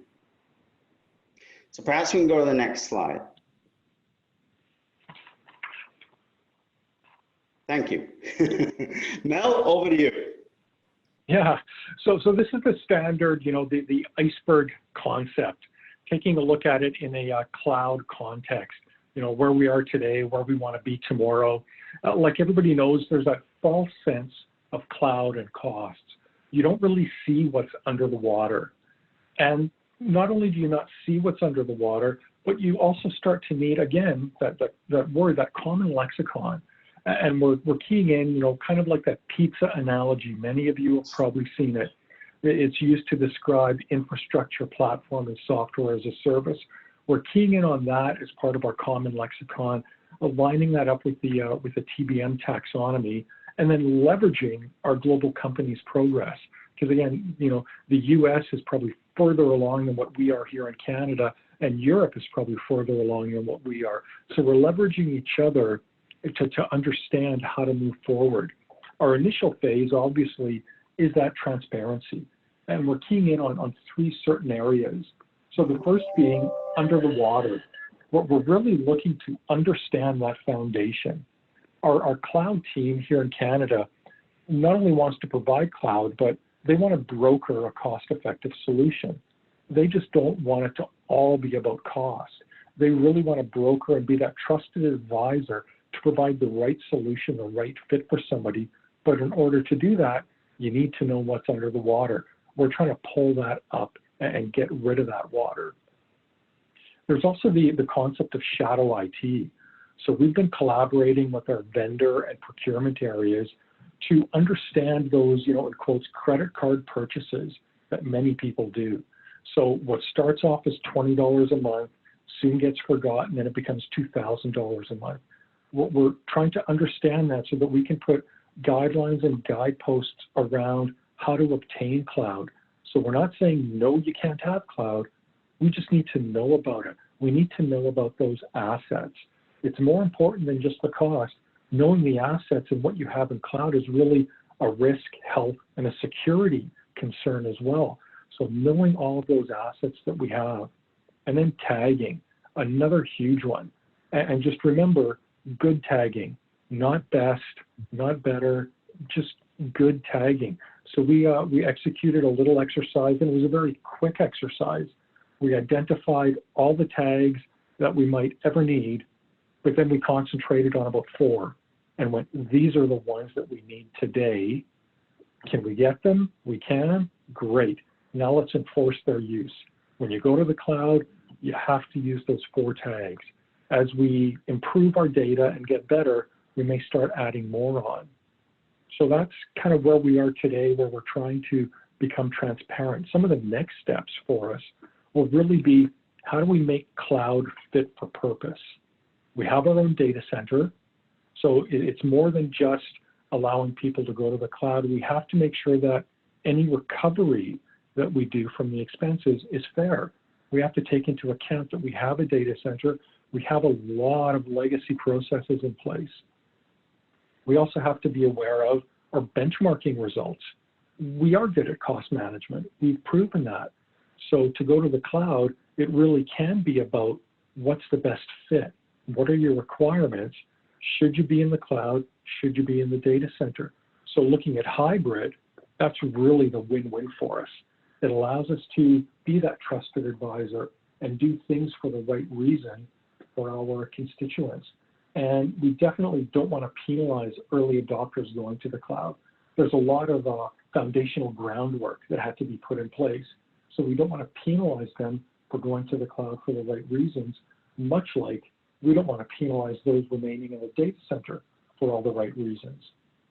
So perhaps we can go to the next slide. Thank you. Mel, over to you. Yeah, so this is the standard, you know, the iceberg concept, taking a look at it in a cloud context, you know, where we are today, where we want to be tomorrow. Like everybody knows, there's that false sense of cloud and costs. You don't really see what's under the water. And not only do you not see what's under the water, but you also start to need, again, that word, that common lexicon. And we're keying in, you know, kind of like that pizza analogy. Many of you have probably seen it. It's used to describe infrastructure, platform, and software as a service. We're keying in on that as part of our common lexicon, aligning that up with the TBM taxonomy, and then leveraging our global companies' progress. Because again, you know, the US is probably further along than what we are here in Canada, and Europe is probably further along than what we are. So we're leveraging each other to understand how to move forward. Our initial phase, obviously, is that transparency. And we're keying in on three certain areas. So the first being under the water. We're really looking to understand that foundation. Our cloud team here in Canada not only wants to provide cloud, but they want to broker a cost-effective solution. They just don't want it to all be about cost. They really want to broker and be that trusted advisor to provide the right solution, the right fit for somebody. But in order to do that, you need to know what's under the water. We're trying to pull that up and get rid of that water. There's also the concept of shadow IT. So we've been collaborating with our vendor and procurement areas to understand those, in quotes, credit card purchases that many people do. So what starts off as $20 a month soon gets forgotten, and it becomes $2,000 a month. What we're trying to understand that so that we can put guidelines and guideposts around how to obtain cloud. So we're not saying, no, you can't have cloud. We just need to know about it. We need to know about those assets. It's more important than just the cost. Knowing the assets and what you have in cloud is really a risk, health, and a security concern as well. So knowing all of those assets that we have. And then tagging, another huge one. And just remember, good tagging, not best, not better, just good tagging. So we executed a little exercise, and it was a very quick exercise. We identified all the tags that we might ever need, but then we concentrated on about 4 and went, these are the ones that we need today. Can we get them? We can. Great. Now let's enforce their use. When you go to the cloud, you have to use those 4 tags. As we improve our data and get better, we may start adding more on. So that's kind of where we are today, where we're trying to become transparent. Some of the next steps for us will really be, how do we make cloud fit for purpose? We have our own data center, so it's more than just allowing people to go to the cloud. We have to make sure that any recovery that we do from the expenses is fair. We have to take into account that we have a data center. We have a lot of legacy processes in place. We also have to be aware of our benchmarking results. We are good at cost management. We've proven that. So to go to the cloud, it really can be about what's the best fit. What are your requirements? Should you be in the cloud? Should you be in the data center? So looking at hybrid, that's really the win-win for us. It allows us to be that trusted advisor and do things for the right reason for our constituents. And we definitely don't want to penalize early adopters going to the cloud. There's a lot of foundational groundwork that had to be put in place. So we don't want to penalize them for going to the cloud for the right reasons, much like we don't want to penalize those remaining in the data center for all the right reasons.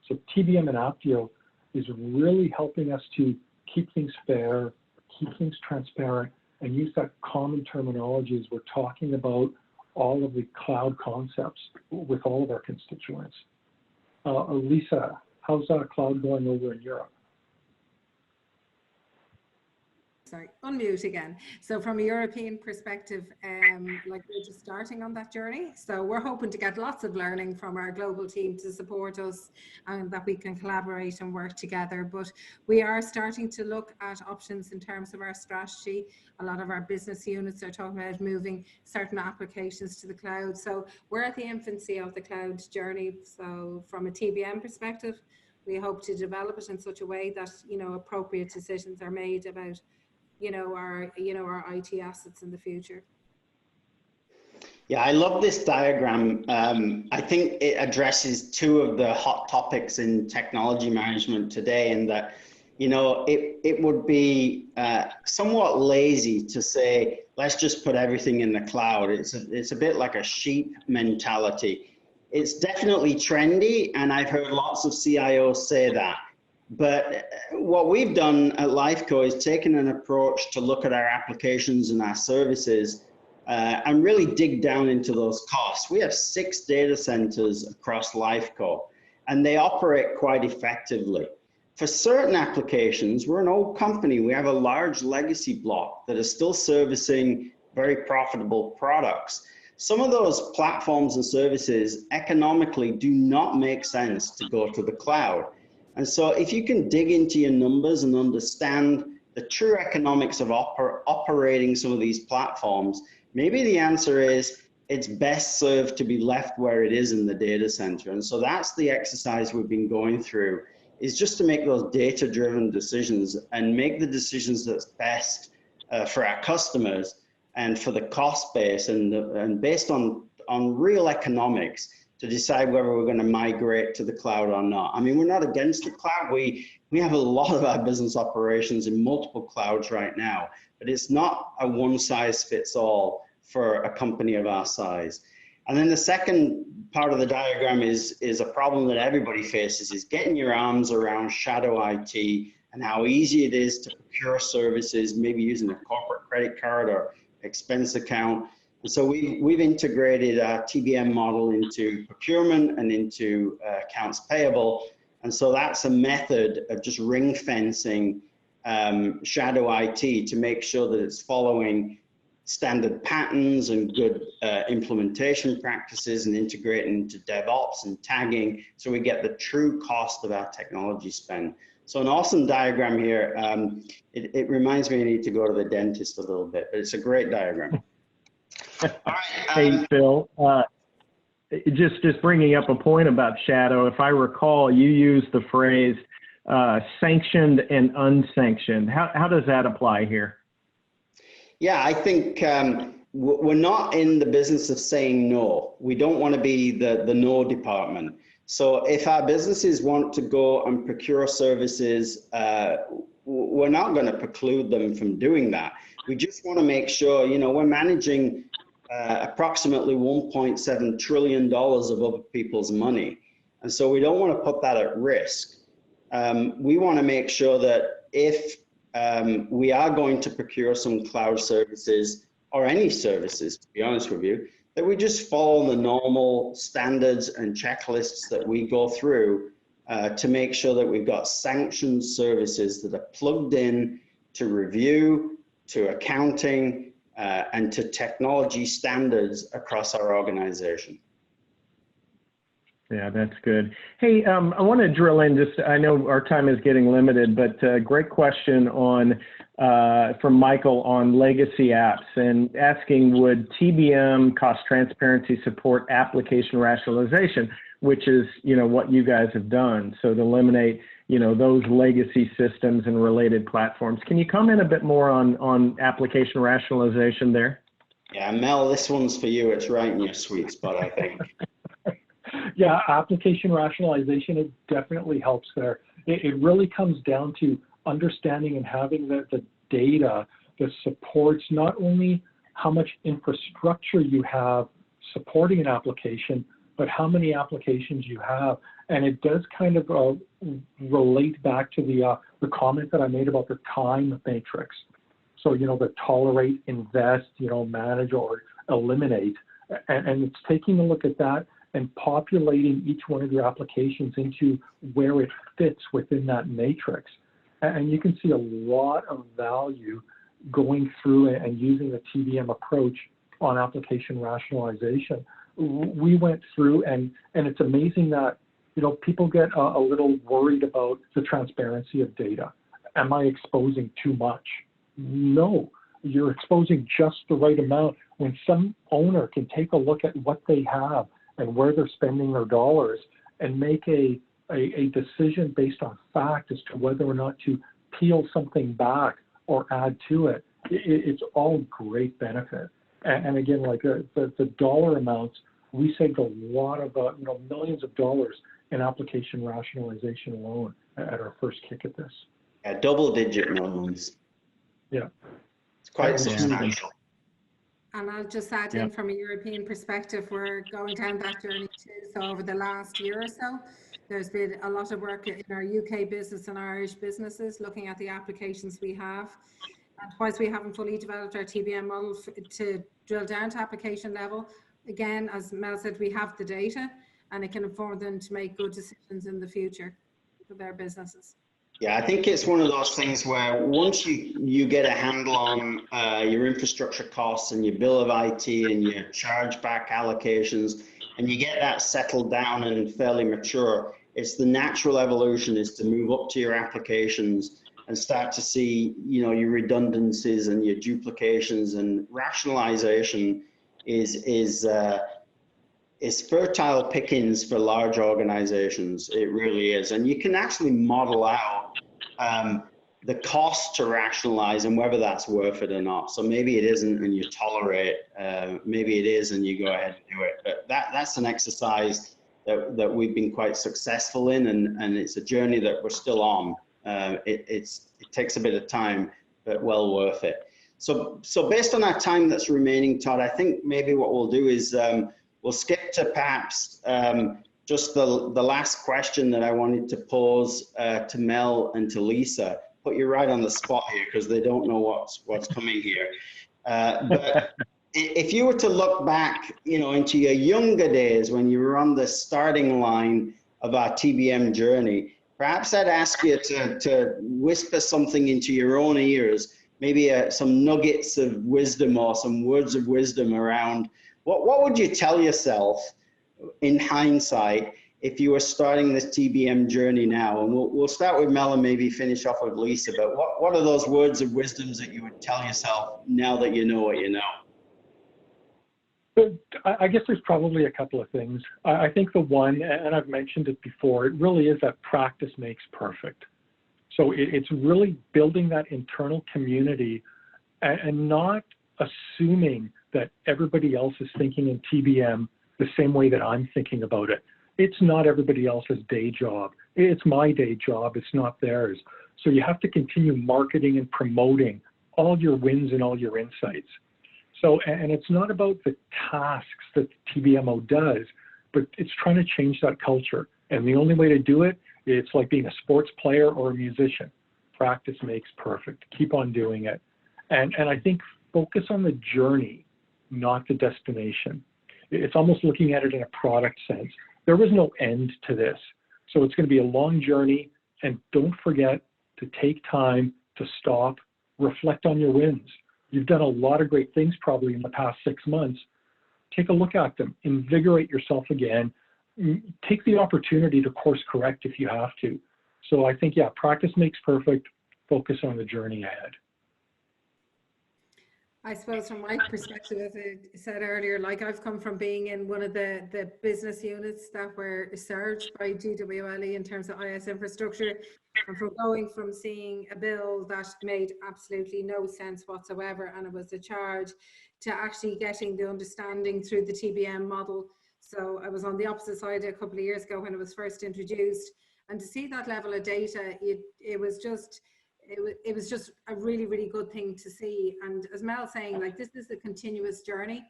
So TBM and Apptio is really helping us to keep things fair, keep things transparent, and use that common terminology as we're talking about all of the cloud concepts with all of our constituents. Lisa, how's cloud going over in Europe? Sorry, unmute again. So from a European perspective, like we're just starting on that journey. So we're hoping to get lots of learning from our global team to support us and that we can collaborate and work together. But we are starting to look at options in terms of our strategy. A lot of our business units are talking about moving certain applications to the cloud. So we're at the infancy of the cloud journey. So from a TBM perspective, we hope to develop it in such a way that, appropriate decisions are made about our IT assets in the future. Yeah, I love this diagram. I think it addresses 2 of the hot topics in technology management today, and that, it would be somewhat lazy to say, let's just put everything in the cloud. It's a bit like a sheep mentality. It's definitely trendy, and I've heard lots of CIOs say that. But what we've done at Lifeco is taken an approach to look at our applications and our services and really dig down into those costs. We have 6 data centers across Lifeco, and they operate quite effectively. For certain applications, we're an old company. We have a large legacy block that is still servicing very profitable products. Some of those platforms and services economically do not make sense to go to the cloud. And so if you can dig into your numbers and understand the true economics of operating some of these platforms, maybe the answer is it's best served to be left where it is in the data center. And so that's the exercise we've been going through, is just to make those data-driven decisions and make the decisions that's best for our customers and for the cost base and based on real economics, to decide whether we're going to migrate to the cloud or not. I mean, we're not against the cloud. We have a lot of our business operations in multiple clouds right now, but it's not a one-size-fits-all for a company of our size. And then the second part of the diagram is a problem that everybody faces, is getting your arms around shadow IT and how easy it is to procure services, maybe using a corporate credit card or expense account. And so we've integrated our TBM model into procurement and into accounts payable. And so that's a method of just ring fencing shadow IT to make sure that it's following standard patterns and good implementation practices and integrating into DevOps and tagging, so we get the true cost of our technology spend. So an awesome diagram here. It reminds me I need to go to the dentist a little bit, but it's a great diagram. All right, hey, Phil, just bringing up a point about shadow. If I recall, you used the phrase sanctioned and unsanctioned. How does that apply here? Yeah, I think we're not in the business of saying no. We don't want to be the no department. So if our businesses want to go and procure services, we're not going to preclude them from doing that. We just want to make sure, you know, we're managing approximately $1.7 trillion of other people's money. And so we don't want to put that at risk. We want to make sure that if we are going to procure some cloud services or any services, to be honest with you, that we just follow the normal standards and checklists that we go through to make sure that we've got sanctioned services that are plugged in to review, to accounting, and to technology standards across our organization. Yeah, that's good. Hey, I want to drill in just, I know our time is getting limited, but great question on from Michael on legacy apps and asking, would TBM cost transparency support application rationalization, which is, you know, what you guys have done. So to eliminate, you know, those legacy systems and related platforms. Can you comment a bit more on application rationalization there? Yeah, Mel, this one's for you. It's right in your sweet spot, I think. Yeah, application rationalization, it definitely helps there. It really comes down to understanding and having the data that supports not only how much infrastructure you have supporting an application, but how many applications you have. And it does kind of relate back to the comment that I made about the time matrix. So, you know, the tolerate, invest, you know, manage or eliminate. And it's taking a look at that and populating each one of your applications into where it fits within that matrix. And you can see a lot of value going through and using the TBM approach on application rationalization. We went through and it's amazing that, you know, people get a little worried about the transparency of data. Am I exposing too much? No, you're exposing just the right amount. When some owner can take a look at what they have and where they're spending their dollars and make a decision based on fact as to whether or not to peel something back or add to it, it's all great benefit. And again, like the dollar amounts, we saved a lot of, you know, millions of dollars in application rationalization alone at our first kick at this. Yeah, double-digit millions. Yeah. It's quite substantial. And I'll just add in from a European perspective, we're going down that journey too. So over the last year or so, there's been a lot of work in our UK business and Irish businesses looking at the applications we have. And whilst we haven't fully developed our TBM model to drill down to application level, again, as Mel said, we have the data and it can inform them to make good decisions in the future for their businesses. Yeah, I think it's one of those things where once you get a handle on your infrastructure costs and your bill of IT and your chargeback allocations, and you get that settled down and fairly mature, it's the natural evolution is to move up to your applications and start to see, you know, your redundancies and your duplications, and rationalization is fertile pickings for large organizations. It really is. And you can actually model out the cost to rationalize and whether that's worth it or not. So maybe it isn't and you tolerate, maybe it is and you go ahead and do it. But that's an exercise that we've been quite successful in, and it's a journey that we're still on. It takes a bit of time, but well worth it. So based on our time that's remaining, Todd, I think maybe what we'll do is we'll skip to perhaps just the last question that I wanted to pose to Mel and to Lisa. Put you right on the spot here because they don't know what's coming here. But if you were to look back, into your younger days when you were on the starting line of our TBM journey, perhaps I'd ask you to whisper something into your own ears, maybe some nuggets of wisdom or some words of wisdom around what would you tell yourself in hindsight if you were starting this TBM journey now? And we'll start with Mel and maybe finish off with Lisa, but what are those words of wisdoms that you would tell yourself now that you know what you know? But I guess there's probably a couple of things. I think the one, and I've mentioned it before, it really is that practice makes perfect. So it's really building that internal community and not assuming that everybody else is thinking in TBM the same way that I'm thinking about it. It's not everybody else's day job. It's my day job. It's not theirs. So you have to continue marketing and promoting all your wins and all your insights. So, and it's not about the tasks that TBMO does, but it's trying to change that culture. And the only way to do it, it's like being a sports player or a musician. Practice makes perfect. Keep on doing it. And I think focus on the journey, not the destination. It's almost looking at it in a product sense. There is no end to this. So it's going to be a long journey, and don't forget to take time to stop, reflect on your wins. You've done a lot of great things probably in the past 6 months. Take a look at them, invigorate yourself again, take the opportunity to course correct if you have to. So I think, yeah, practice makes perfect, focus on the journey ahead. I suppose from my perspective, as I said earlier, like I've come from being in one of the business units that were served by GWLE in terms of IS infrastructure, and from going from seeing a bill that made absolutely no sense whatsoever and it was a charge, to actually getting the understanding through the TBM model. So I was on the opposite side a couple of years ago when it was first introduced, and to see that level of data, it was just a really, really good thing to see. And as Mel's saying, like, this is a continuous journey.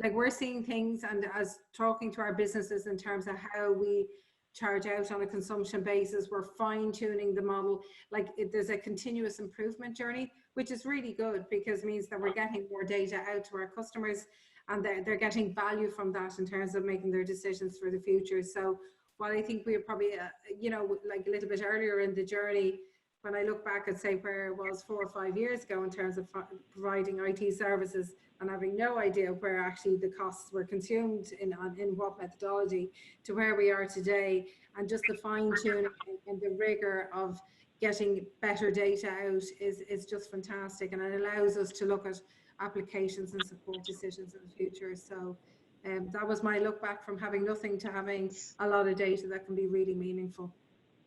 Like, we're seeing things, and as talking to our businesses in terms of how we charge out on a consumption basis, we're fine tuning the model. Like, there's a continuous improvement journey, which is really good because it means that we're getting more data out to our customers, and they're getting value from that in terms of making their decisions for the future. So while I think we're probably, like a little bit earlier in the journey, when I look back and say where it was 4 or 5 years ago in terms of providing IT services and having no idea where actually the costs were consumed in what methodology, to where we are today, and just the fine tuning and the rigor of getting better data out is just fantastic, and it allows us to look at applications and support decisions in the future. So that was my look back from having nothing to having a lot of data that can be really meaningful.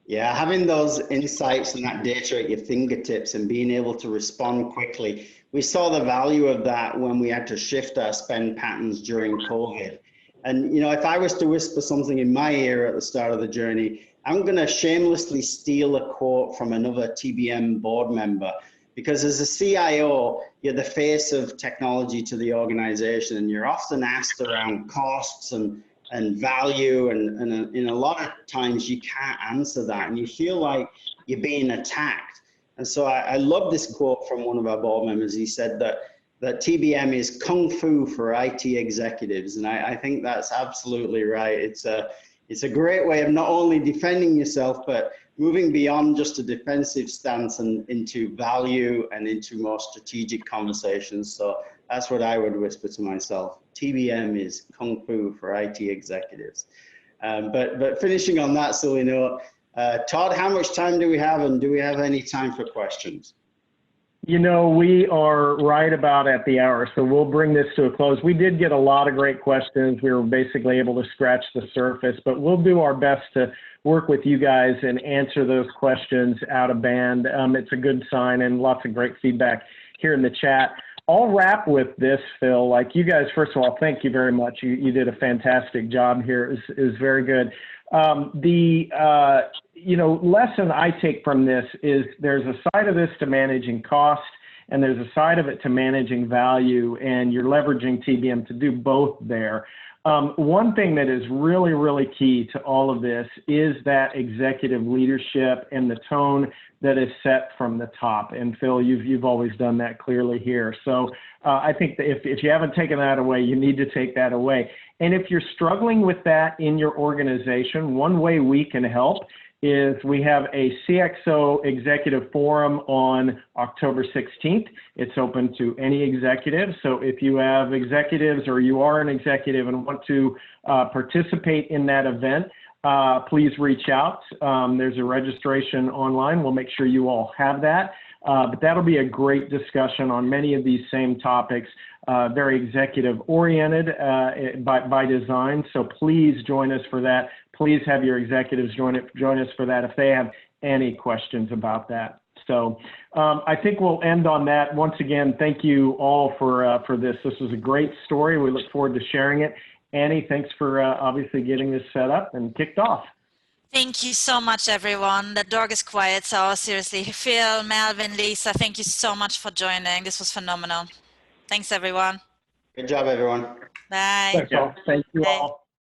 Yeah, having those insights and that data at your fingertips and being able to respond quickly. We saw the value of that when we had to shift our spend patterns during COVID. And, if I was to whisper something in my ear at the start of the journey, I'm going to shamelessly steal a quote from another TBM board member, because as a CIO, you're the face of technology to the organization, and you're often asked around costs and value, and in a lot of times you can't answer that, and you feel like you're being attacked. And so I love this quote from one of our board members. He said that TBM is kung fu for IT executives, and I think that's absolutely right. It's a great way of not only defending yourself, but moving beyond just a defensive stance and into value and into more strategic conversations. So that's what I would whisper to myself. TBM is kung fu for IT executives. But finishing on that silly note, Todd, how much time do we have, and do we have any time for questions? We are right about at the hour, so we'll bring this to a close. We did get a lot of great questions. We were basically able to scratch the surface, but we'll do our best to work with you guys and answer those questions out of band. It's a good sign, and lots of great feedback here in the chat. I'll wrap with this, Phil. Like, you guys, first of all, thank you very much. You did a fantastic job here. It was very good. Lesson I take from this is there's a side of this to managing cost, and there's a side of it to managing value, and you're leveraging TBM to do both there. One thing that is really, really key to all of this is that executive leadership and the tone that is set from the top. And Phil, you've always done that clearly here. So I think that if you haven't taken that away, you need to take that away. And if you're struggling with that in your organization, one way we can help is we have a Cxo Executive Forum on October 16th. It's open to any executive. So if you have executives or you are an executive and want to participate in that event, please reach out. There's a registration online. We'll make sure you all have that. But that'll be a great discussion on many of these same topics, very executive oriented by design. So please join us for that. Please have your executives join us for that if they have any questions about that. So I think we'll end on that. Once again, thank you all for this. This was a great story. We look forward to sharing it. Annie, thanks for obviously getting this set up and kicked off. Thank you so much, everyone. The dog is quiet, so seriously, Phil, Melvin, Lisa, thank you so much for joining. This was phenomenal. Thanks, everyone. Good job, everyone. Bye. Thanks all. Thank you all.